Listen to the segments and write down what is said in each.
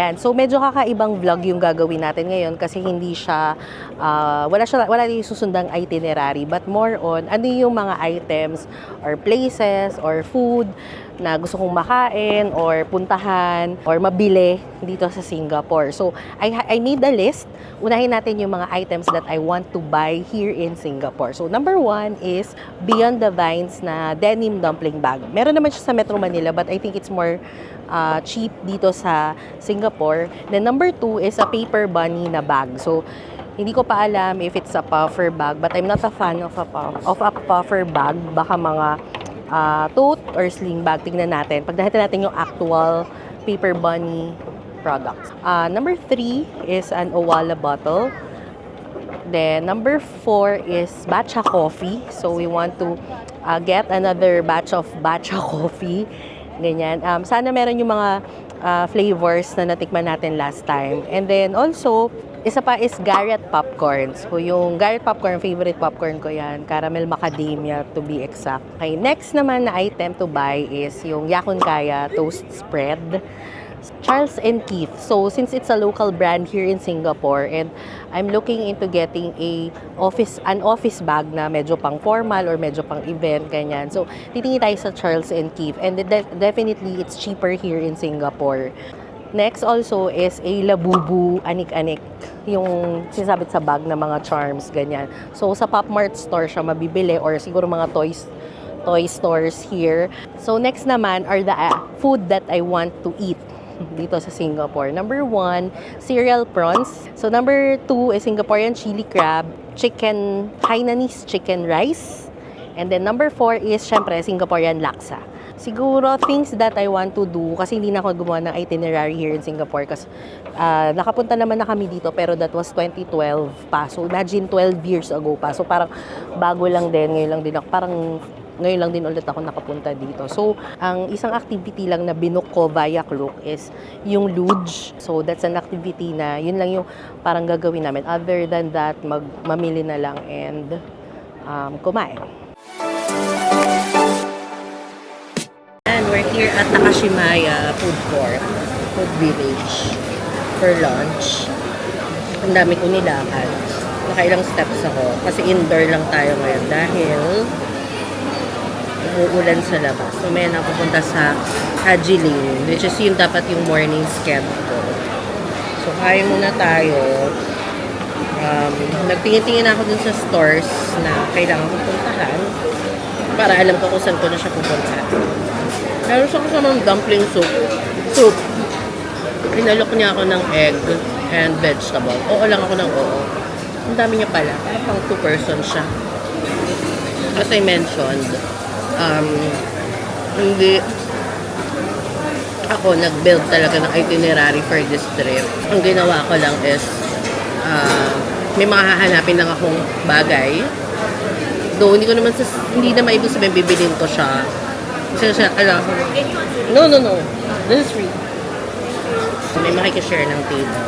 Ayan, so medyo kakaibang vlog yung gagawin natin ngayon kasi hindi siya, wala yung susundang itinerary, but more on ano yung mga items or places or food na gusto kong makain or puntahan or mabili dito sa Singapore. So, I made a list. Unahin natin yung mga items that I want to buy here in Singapore. So, number 1 is Beyond the Vines na denim dumpling bag. Meron naman siya sa Metro Manila, but I think it's more cheap dito sa Singapore. Then, number 2 is a paper bunny na bag. So, hindi ko pa alam if it's a puffer bag, but I'm not a fan of a puffer bag. Baka mga tote or sling bag. Tingnan natin. Pagdahitin natin yung actual paper bunny products. Number 3 is an Owala bottle. Then, number 4 is Batcha coffee. So, we want to get another batch of Batcha coffee. Ganyan. Sana meron yung mga flavors na natikman natin last time. And then, also, isa pa is Garrett popcorn. So, yung Garrett popcorn, favorite popcorn ko yan. Caramel macadamia to be exact. Okay, next naman na item to buy is yung Yakun Kaya toast spread. Charles & Keith. So, since it's a local brand here in Singapore and I'm looking into getting an office bag na medyo pang formal or medyo pang event, ganyan. So, titingin tayo sa Charles & Keith and definitely it's cheaper here in Singapore. Next also is a Labubu anik-anik, yung sinasabit sa bag na mga charms, ganyan. So, sa Pop Mart store siya mabibili or siguro mga toy stores here. So, next naman are the food that I want to eat dito sa Singapore. Number 1, cereal prawns. So, number 2 is Singaporean chili crab, Hainanese chicken rice. And then, number 4 is, syempre, Singaporean laksa. Siguro, things that I want to do, kasi hindi na ako gumawa ng itinerary here in Singapore, kasi nakapunta naman na kami dito, pero that was 2012 pa. So, imagine 12 years ago pa. So, parang bago lang din, ngayon lang din ulit ako nakapunta dito. So, ang isang activity lang na binook ko via Klook is yung luge. So, that's an activity na yun lang yung parang gagawin namin. Other than that, mamili na lang and kumain. And we're here at Takashimaya Food Court, Food Village for lunch. Ang dami ko nilakad. Nakailang steps ako kasi indoor lang tayo ngayon dahil uulan sa labas. So, may napupunta sa Haji Lane, which is yung dapat yung morning scam ko. So, kaya muna tayo. Nagtingin-tingin ako dun sa stores na kailangan kong puntahan para alam ko kung saan ko na siya pupuntahan. Meron siya kasamang dumpling soup. Inalok niya ako ng egg and vegetable. Oo lang ako ng oo. Ang dami niya pala. Parang pang 2 person siya. As I mentioned, hindi ako nag-build talaga ng itinerary for this trip. Ang ginawa ko lang is may mga hahanapin lang akong bagay. Though hindi na maibig sabihin bibilin ko siya. Kasi no. This is free. May makikishare ng table.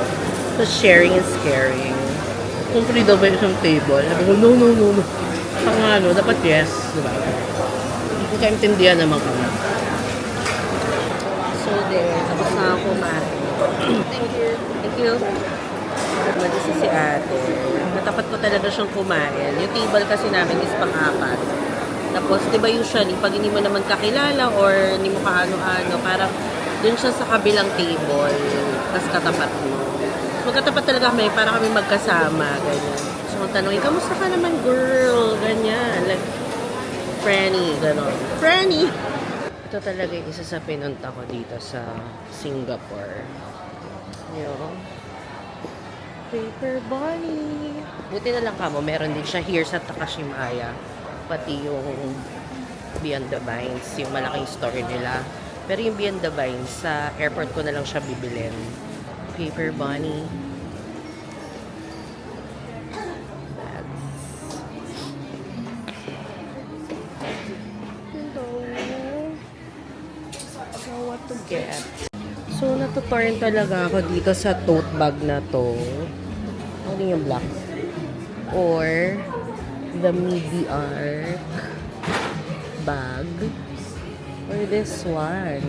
So sharing is caring. Kung free daw ba isang table, sabi ko, no. Pang dapat yes. Diba? Hindi ko kaintindihan naman kami. So there, tapos na ako kumain. Thank you. Mag-isa si ate. Natapat ko talaga siyang kumain. Yung table kasi namin is pang-apat. Tapos, di ba usually, pag hindi mo naman kakilala or hindi mo kaano-ano, parang dun siya sa kabilang table, tapos katapat mo. Magkatapat talaga kami, para kami magkasama, ganyan. So, kung tanongin, kamusta ka naman, girl? Ganyan. Like, Franny, gano'n. Franny! Ito talaga yung isa sa pinunta ko dito sa Singapore. Yung paper bunny. Buti na lang kamo, meron din siya here sa Takashimaya. Pati yung Beyond the Vines, yung malaking store nila. Pero yung Beyond the Vines, sa airport ko na lang siya bibilin. Paper bunny. What to get. So, natutorn talaga ako dito sa tote bag na to. Ano yung black? Or the Mediarc bag. Or this one.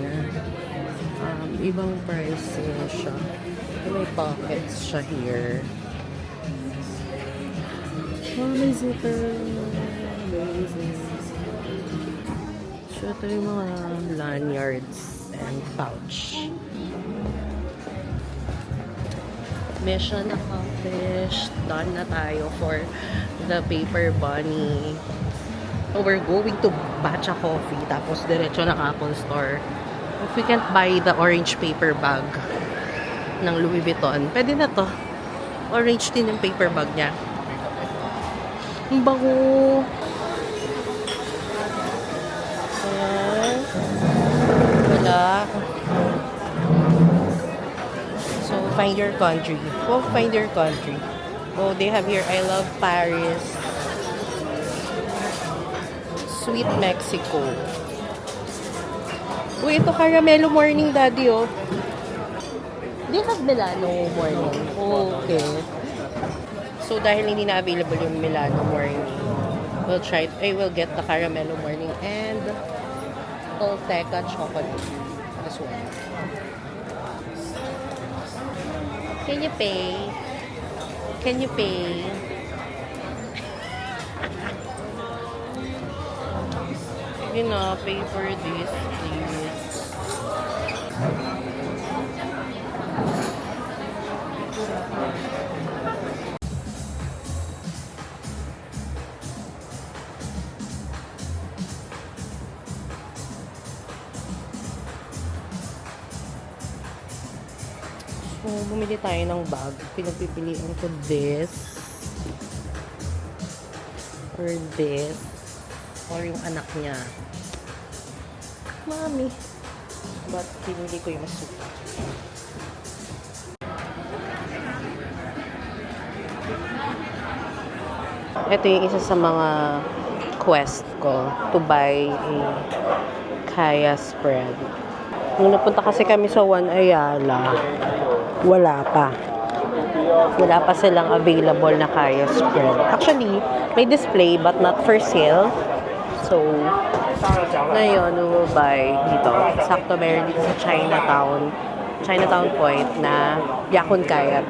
Ibang price siya. May pockets siya here. May zipper. So, ito yung mga lanyards and pouch. Mission accomplished. Done na tayo for the paper bunny. So, we're going to Batcha Coffee. Tapos, diretso na Apple Store. If we can't buy the orange paper bag ng Louis Vuitton, pwede na to. Orange din yung paper bag niya. Ang bango. Wala. So, find your country. Oh, find your country. Oh, they have here, I love Paris. Sweet Mexico. Uy, ito caramelo morning, daddy, oh. They have Milano morning. Okay. So, dahil hindi na available yung Milano morning, we'll try it. I will get the caramelo morning and Tolteca chocolate as well. Can you pay? Can you pay? You know, pay for this, please. So, bumili tayo ng bag. Pinagpipilian ko this or this or yung anak niya. Mami. But, pinili ko yung mas suka. Ito yung isa sa mga quest ko to buy a kaya spread. Nung napunta kasi kami sa One Ayala, wala pa. Wala pa silang available na kaya spread. Actually, may display but not for sale. So, ngayon, we will buy dito. Sakto meron dito sa Chinatown Point na Yakun Kayat.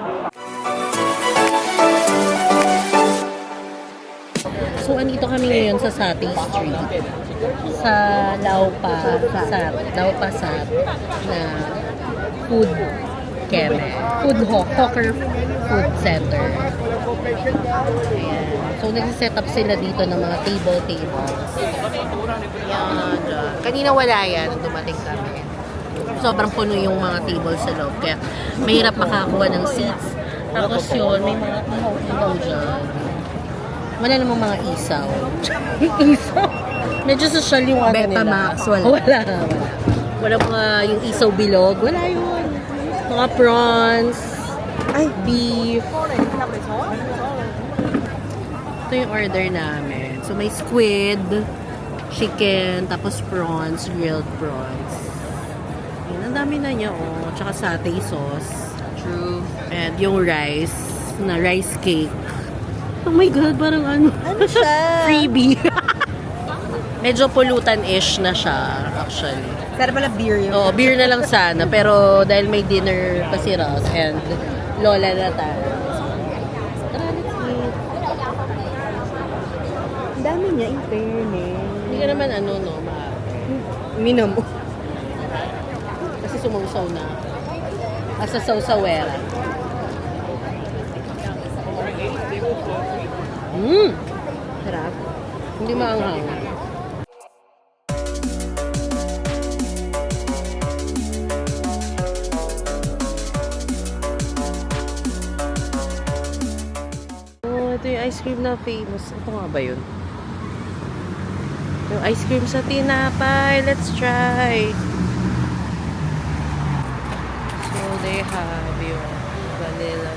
So, andito kami ngayon sa Satay Street. Sa Laupa Sat na food hawker food center. Ayan. So, nag-set up sila dito ng mga tables. Yan. Kanina wala yan. Dumating kami. Sobrang puno yung mga tables sa loob. Kaya mahirap makakuha ng seats. Tapos yun, may mga ihaw dyan. Wala namang mga isaw. Isaw? Medyo social yung ano nila. Betamax, wala. Wala mga yung isaw bilog. Wala yun. Mga prawns. Ay, Beef. Ito yung order namin. So, may squid, chicken, tapos prawns, grilled prawns. Ayan, ang dami na niya, oh. Tsaka satay sauce. true. And yung rice, na rice cake. Oh my God, parang ano? Ano siya? Freebie. Medyo pulutan-ish na siya, actually. Pero pala beer yun. Oo, beer na lang sana. Pero dahil may dinner pa si Ross and Lola na tayo. Tara, let's eat. Ang dami niya, in fairness. Hindi ka naman Minam. Kasi sumausaw na. Asa sausawera. Sarap. Hindi maanghang. Oh, ito yung ice cream na famous. Ito nga ba yun? Yung ice cream sa tinapay. Let's try. So, they have yung vanilla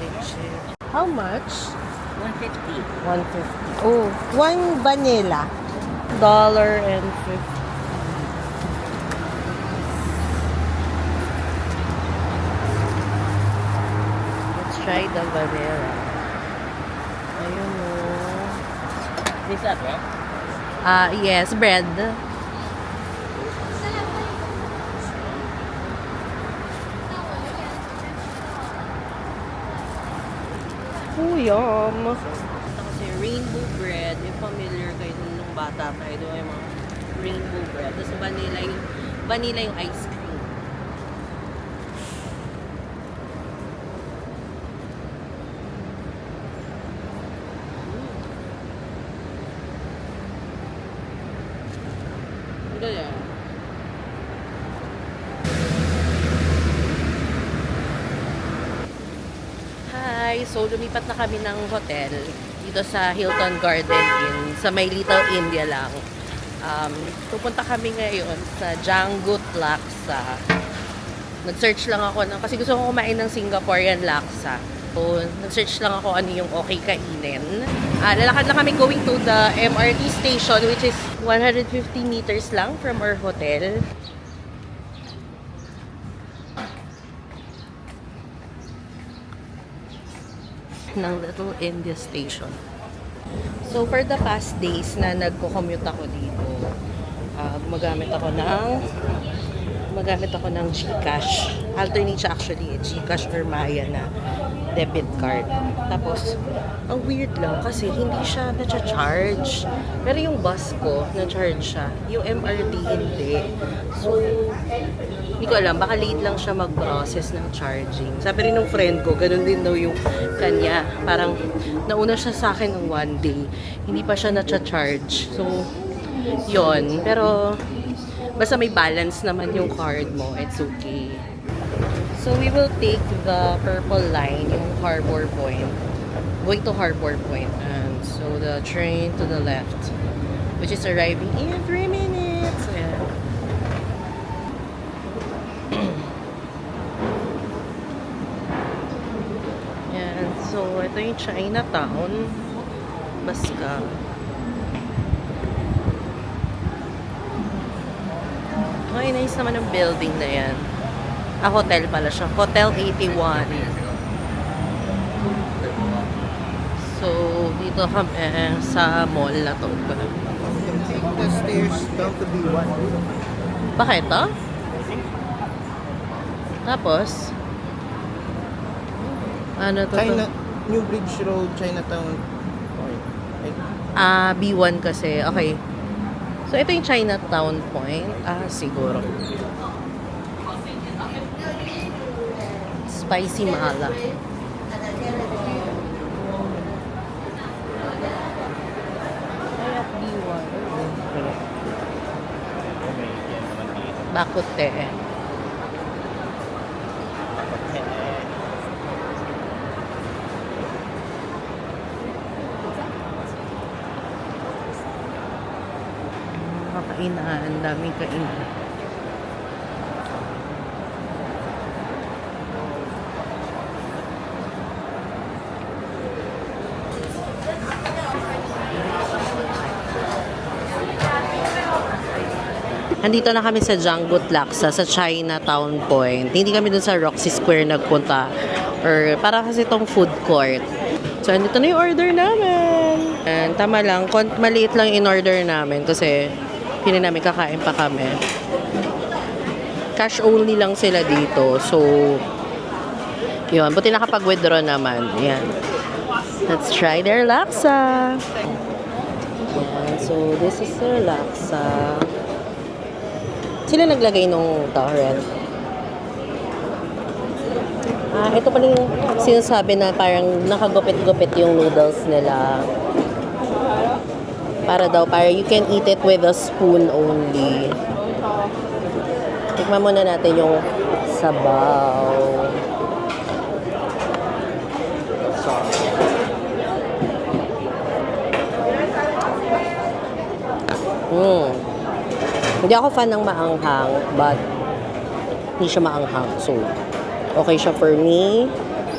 leche. How much? 150. 150. Oh, one vanilla. $1.50. Let's try the vanilla. Ayun o. This up, eh? Yes, bread. Yum! Ito kasi rainbow bread. If familiar kayo nung bata tayo, doon yung mga rainbow bread. Tapos vanilla yung ice cream. Ito yan. Hi! So, lumipat na kami ng hotel dito sa Hilton Garden Inn sa may Little India lang. Pupunta kami ngayon sa Janggut Laksa. Nag-search lang ako kasi gusto ko kumain ng Singaporean laksa. So, nag-search lang ako ano yung okay kainin. Lalakad lang kami going to the MRT station which is 150 meters lang from our hotel. Ng Little India Station. So, for the past days na nagko-commute ako dito, gumagamit ako ng GCash. Alternate siya actually, GCash or Maya na debit card. Tapos, ang weird lang kasi hindi siya na-charge. Pero yung bus ko, na-charge siya. Yung MRT, hindi. So, hindi ko alam, baka late lang siya mag-process ng charging. Sabi rin ng friend ko, ganun din daw yung kanya. Parang, nauna siya sa akin ng one day. Hindi pa siya na-charge. So, yon. Pero, basta may balance naman yung card mo, it's okay. So, we will take the purple line, yung Harbor Point. Going to Harbor Point. And so, the train to the left, which is arriving in 3 minutes. Ayan. Ayan. So, ito yung Chinatown. Baska. Okay, nice naman ang building na yan. Hotel pala siya. Hotel 81. So, dito kami sa mall na to. The stairs down to B1. Bakit to? Tapos? Ano to? New Bridge Road, Chinatown. B1 kasi. Okay. So, ito yung Chinatown Point. Siguro. Spicy mala. B1. Bakute. Kainan, ang daming kainan. Andito na kami sa Janggut Laksa, sa Chinatown Point. Hindi kami dun sa Roxy Square nagpunta. Or para kasi itong food court. So, andito na yung order namin. And, tama lang, maliit lang in order namin kasi hindi namin kakain pa kami. Cash only lang sila dito. So, yun. Buti nakapag-withdraw naman. Yan. Let's try their laksa. Yan. So, this is their laksa. Sila naglagay nung torrent. Ito pala yung sinasabi na parang nakagupit-gupit yung noodles nila. Para you can eat it with a spoon only. Tikman muna natin yung sabaw. Hindi ako fan ng maanghang, but hindi siya maanghang. So, okay siya for me.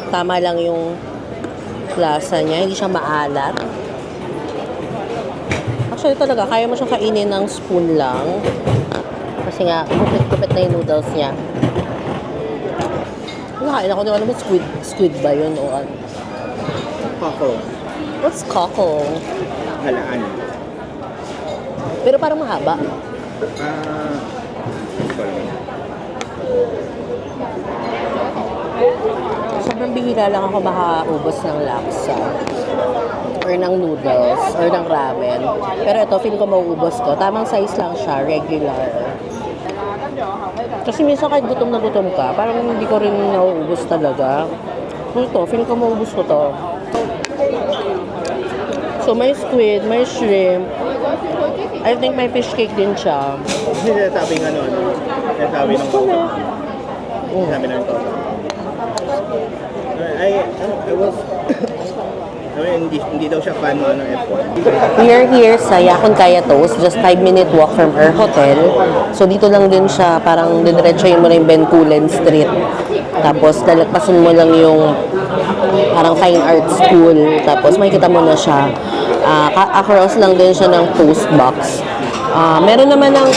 Tama lang yung lasa niya. Hindi siya maalat. Actually, talaga, kaya mo siyang kainin ng spoon lang. Kasi nga, kupit-kupit na yung noodles niya. Nakain ako, ano mo, squid ba yun? O ano? Cockle. What's cockle? Halaan. Pero parang mahaba. sobrang bihira lang ako makaubos ng laksa or ng noodles or ng ramen. Pero ito, feeling ko mauubos ko. Tamang size lang siya, regular. Kasi minsan kahit gutom na gutom ka, parang hindi ko rin nauubos talaga. Ito, feeling ko mauubos ko to. So, may squid, may shrimp. I think may fish cake din siya. Hindi sinasabing ano. Sinasabi ng Gusto na. Sinasabi ng toto. I was... hindi daw siya fan ng F1. We are here sa Yakon Kaya Toast, just 5-minute walk from our hotel. So dito lang din siya, parang didiretsuhin mo na yung Bencoolen Street. Tapos lalagpasan mo lang yung parang fine art school. Tapos makikita mo na siya. Across lang din siya ng post box. Meron naman ng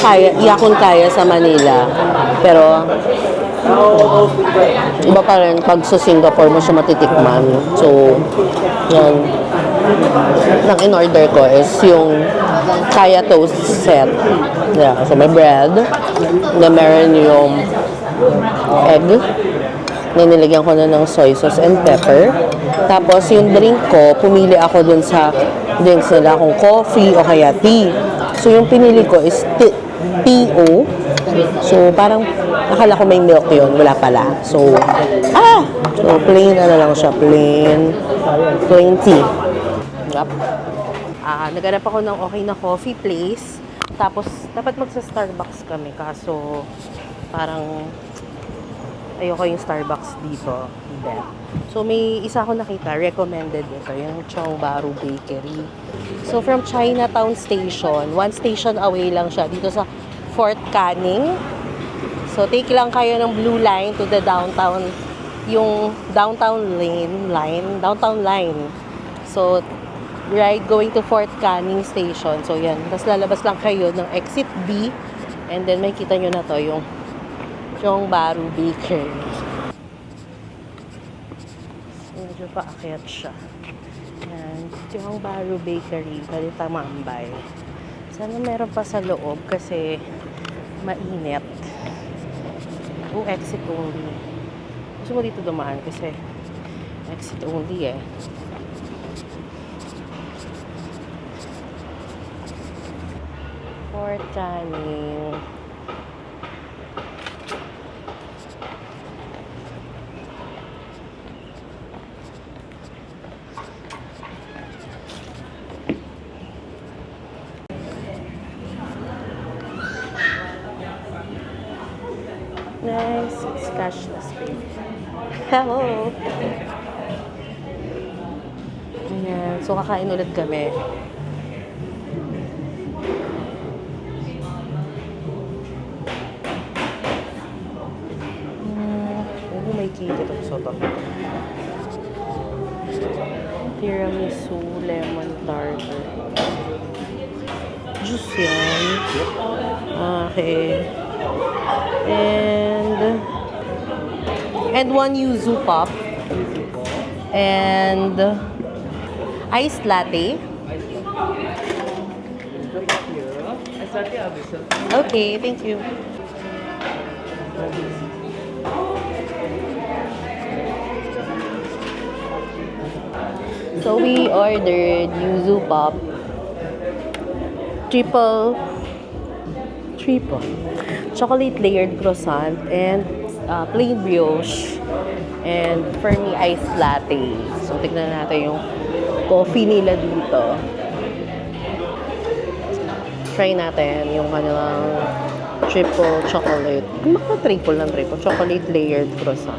Yakon Kaya sa Manila. Pero iba pa rin pag sa Singapore mo siya matitikman. So, yan. Ang in-order ko is yung Kaya Toast set. Yeah, so may bread. Na meron yung egg. Na nilagyan ko na ng soy sauce and pepper. Tapos yung drink ko, pumili ako dun sa drinks nila kung coffee o kaya tea. So yung pinili ko is TO. So parang akala ko may milk yun, wala pala. So plain na lang siya, plain tea. Yep. Naghanap ako ng okay na coffee place. Tapos dapat magsa-Starbucks kami, kaso parang ayoko yung Starbucks dito. Hindi. So, may isa ako nakita, recommended ito, yung Chong Baru Bakery. So, from Chinatown Station, 1 station away lang siya, dito sa Fort Canning. So, take lang kayo ng Blue Line to the downtown, yung downtown line. So, ride going to Fort Canning Station. So, yan. Tapos, lalabas lang kayo ng exit B. And then, may kita nyo na to, yung Chong Baru Bakery. Medyo paakyat siya. Yan. Chong Baru Bakery. Pwede tamambay. Sana meron pa sa loob kasi mainit. Exit only. Gusto mo dito dumaan kasi exit only eh. Fort Canning. Nice. It's cashless payment. Hello! Ayan. So, kakain ulit kami. May kikit ang soto. Tiramisu, lemon tart. Juice yan. Okay. And 1 yuzu pop. And iced latte. Okay, thank you. So we ordered yuzu pop, triple chocolate layered croissant, and plain brioche, and for me iced latte. So tignan natin yung coffee nila dito. Try natin yung kanilang triple chocolate. Triple chocolate layered croissant.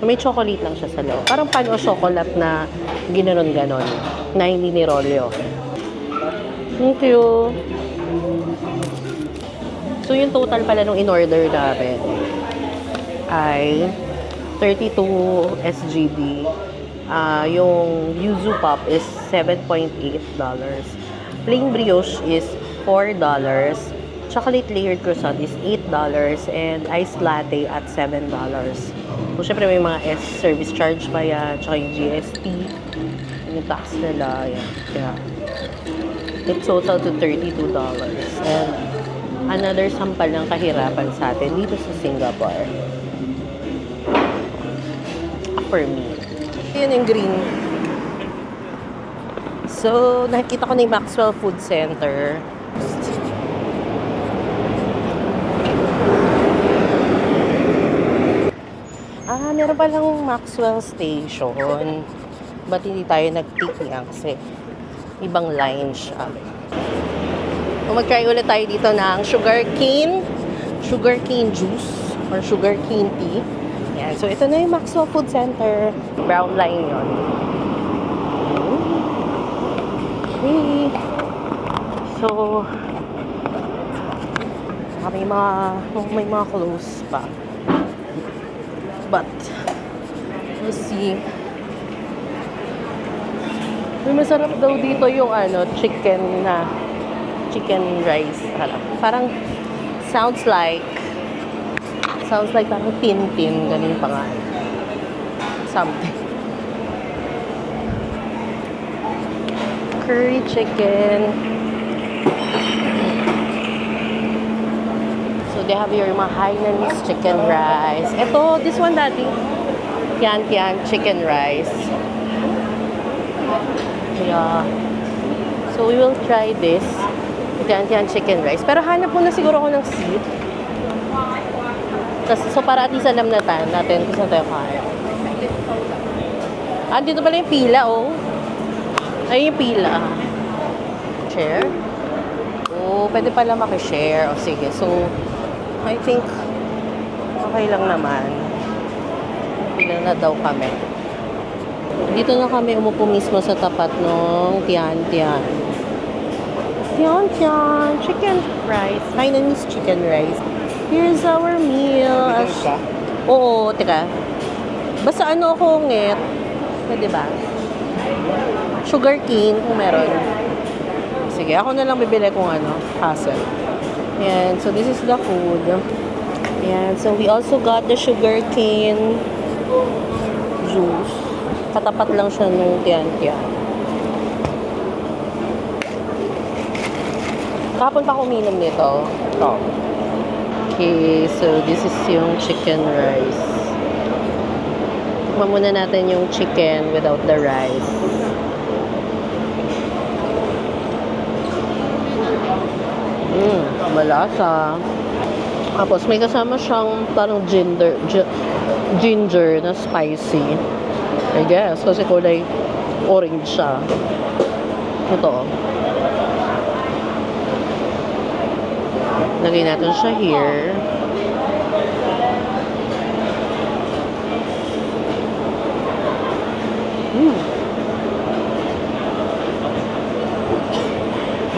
So, may chocolate lang siya sa loob. Parang pano chocolate na ginanon-ganon. Na hindi nirolyo. Thank you. So, yung total pala nung in-order namin ay 32 SGD. Yung yuzu pop is $7.8. Plain brioche is $4. Chocolate layered croissant is $8 and iced latte at $7. So, syempre may mga service charge pa yan, tsaka yung GST, yung tax nila, yan. Kaya, it total to $32. And another sampal ng kahirapan sa atin dito sa Singapore. for me. Yun yung green. So, nakikita ko na yung Maxwell Food Center. Meron palang Maxwell Station. Ba't hindi tayo nag-take niya kasi ibang line siya. So, mag-try ulit tayo dito ng sugarcane juice or sugarcane tea. Yan. So, ito na yung Maxwell Food Center. Brown line yun. Okay. So, may mga close pa. But, we'll see. May masarap daw dito yung chicken rice. Parang sounds like parang tin-tin, ganun pa nga. Something. Curry chicken. So they have your mga Hainanese chicken rice. Ito, this one daddy. Tian chicken rice. Yeah. So we will try this. Tian chicken rice. Pero hanap muna siguro ako ng seat. So para at least alam natin kung saan tayo kaya. Dito pala yung pila, oh. Ay, yung pila. Share? Oh, pwede pala makishare. O, sige. So, I think, okay lang naman. Pila na daw kami. Dito na kami umupo mismo sa tapat ng Tian. Chicken rice. Hainanese chicken rice. Here's our meal. Oo, teka. Basta ako nget. Pwede ba? Sugar cane kung meron. Sige, ako na lang bibili kung hassle. Yan, so this is the food. Yan, so we also got the sugar cane juice. Katapat lang siya nung Tian. Kahapon pa ako uminom nito. Ito. Okay, so this is yung chicken rice. Tikman muna natin yung chicken without the rice. Malasa. Tapos may kasama siyang parang ginger na spicy. I guess, kasi kulay orange siya. Ito. Lagay natin siya here.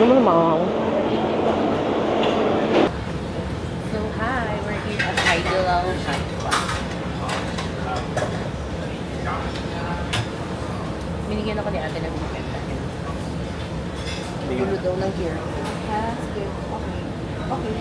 Ano naman? So, hi! We're here at Haidilao Shoppa. Binigyan ako ni ate ng ticket. Gulo daw ng gear. Sige. Okay.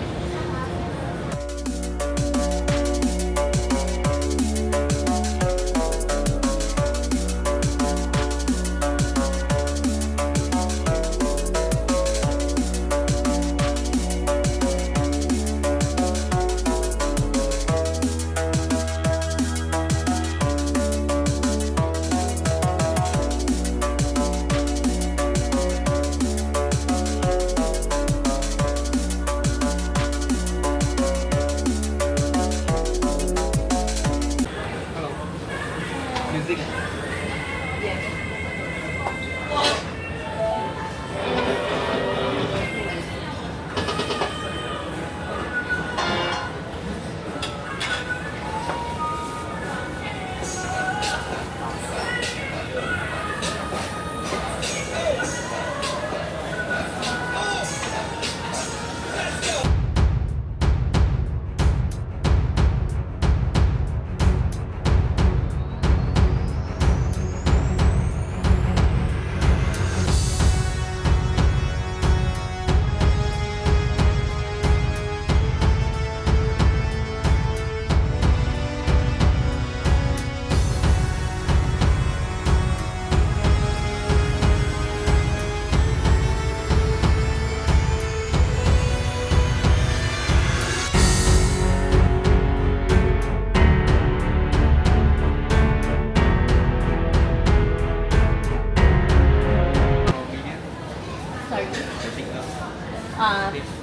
sorry.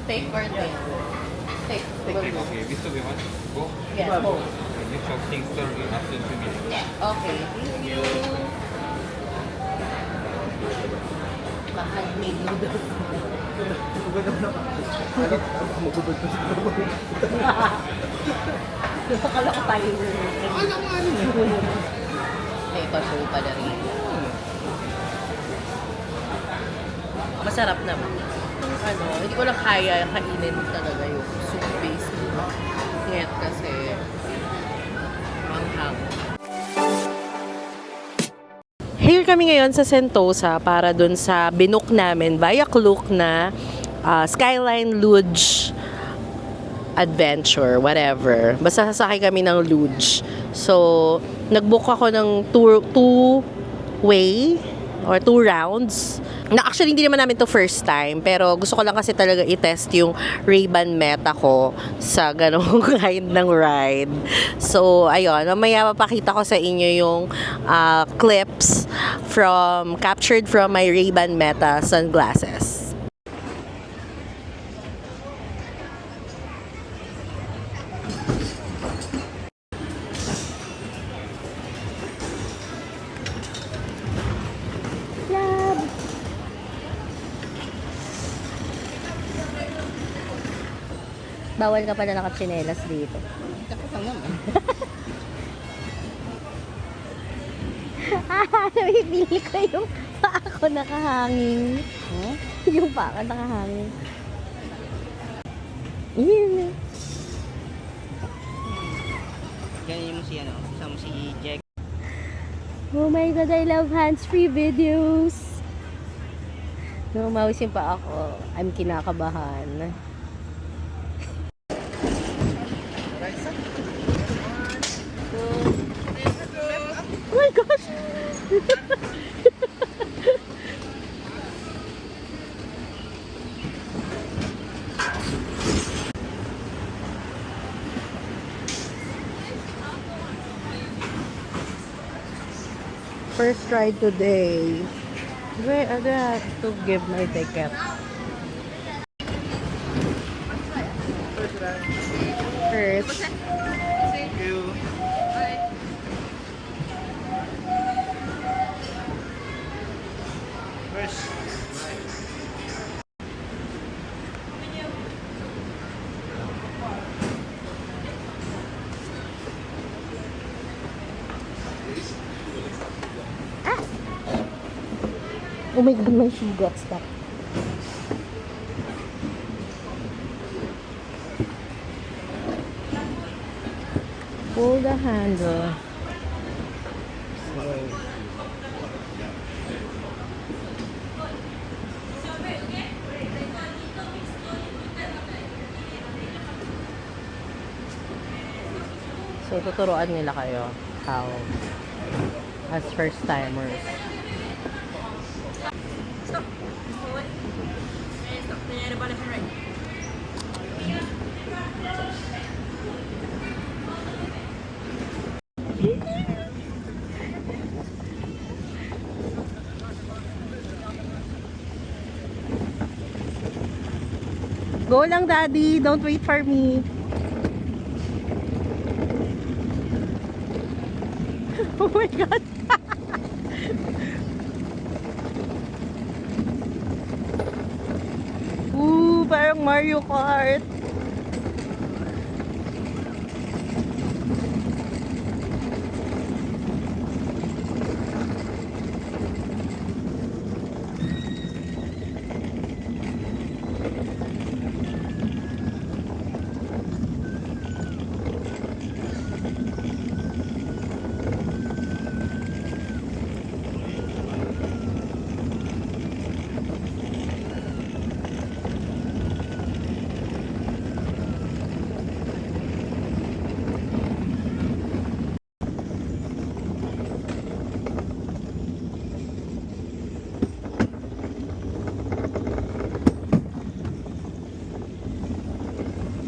Take or drink? Take. Okay, this will be one. Go. Yes, both. Okay, next shopping store in after 2 minutes. Okay. Thank you. Mahal made noodles. Nakakala ko tayo. Ito show pala rin. Masarap naman. Ano, hindi ko lang kaya kainin talaga yung soup base. Ngayon kasi manghang. Here kami ngayon sa Sentosa para dun sa binook namin via Klook na Skyline Luge Adventure, whatever. Basta sasakay kami ng luge. So, nag-book ako ng two-way or 2 rounds. Na actually, hindi naman namin to first time, pero gusto ko lang kasi talaga i-test yung Ray-Ban Meta ko sa ganong kind ng ride. So, ayun, mamaya mapakita ko sa inyo yung clips captured from my Ray-Ban Meta sunglasses. Bawal ka pala nakatsinelas dito. Dapat lang naman. Nabibili ko yung paa ko nakahanging. Huh? Yung paa ko nakahanging. Yun. Ganyan mo si ano, kasama si Jack. Oh my God, I love hands-free videos. Numawisin pa ako. I'm kinakabahan. Oh my gosh! First ride today. Wait, I have to give my ticket. First. Thank you. First. Oh my God, my shoe got stuck. Pull the handle. So, tuturuan nila kayo how as first timers. Go lang, Daddy. Don't wait for me. Oh my God. Ooh, parang Mario Kart.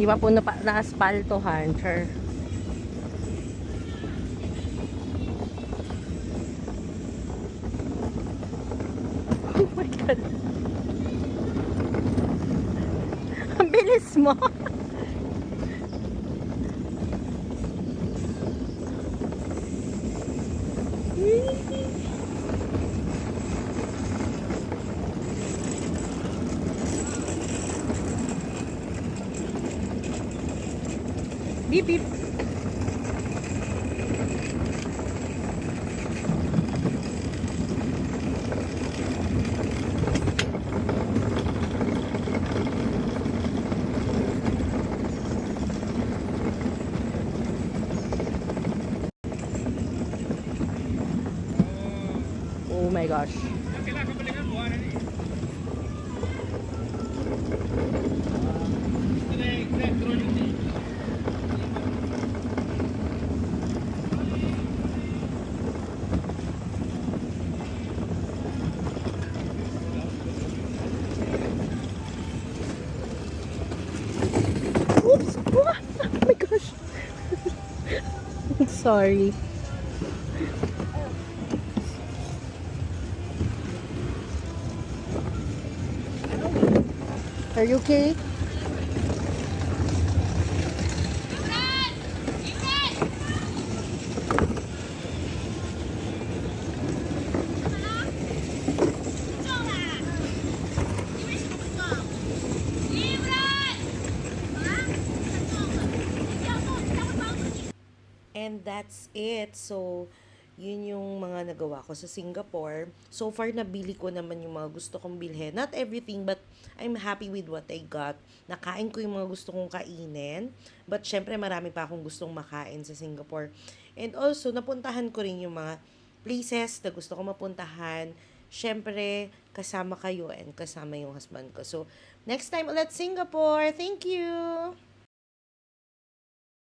Di ba po na-aspaltohan, sure. Oh my God. bilis mo. Beep, beep. Oh my gosh. Oops! Oh my gosh. I'm sorry. Are you okay? And that's it. So, yun yung mga nagawa ko sa Singapore. So far, nabili ko naman yung mga gusto kong bilhin. Not everything, but I'm happy with what I got. Nakain ko yung mga gusto kong kainin. But syempre, marami pa akong gustong makain sa Singapore. And also, napuntahan ko rin yung mga places na gusto ko mapuntahan. Syempre, kasama kayo and kasama yung husband ko. So, next time ulit Singapore. Thank you!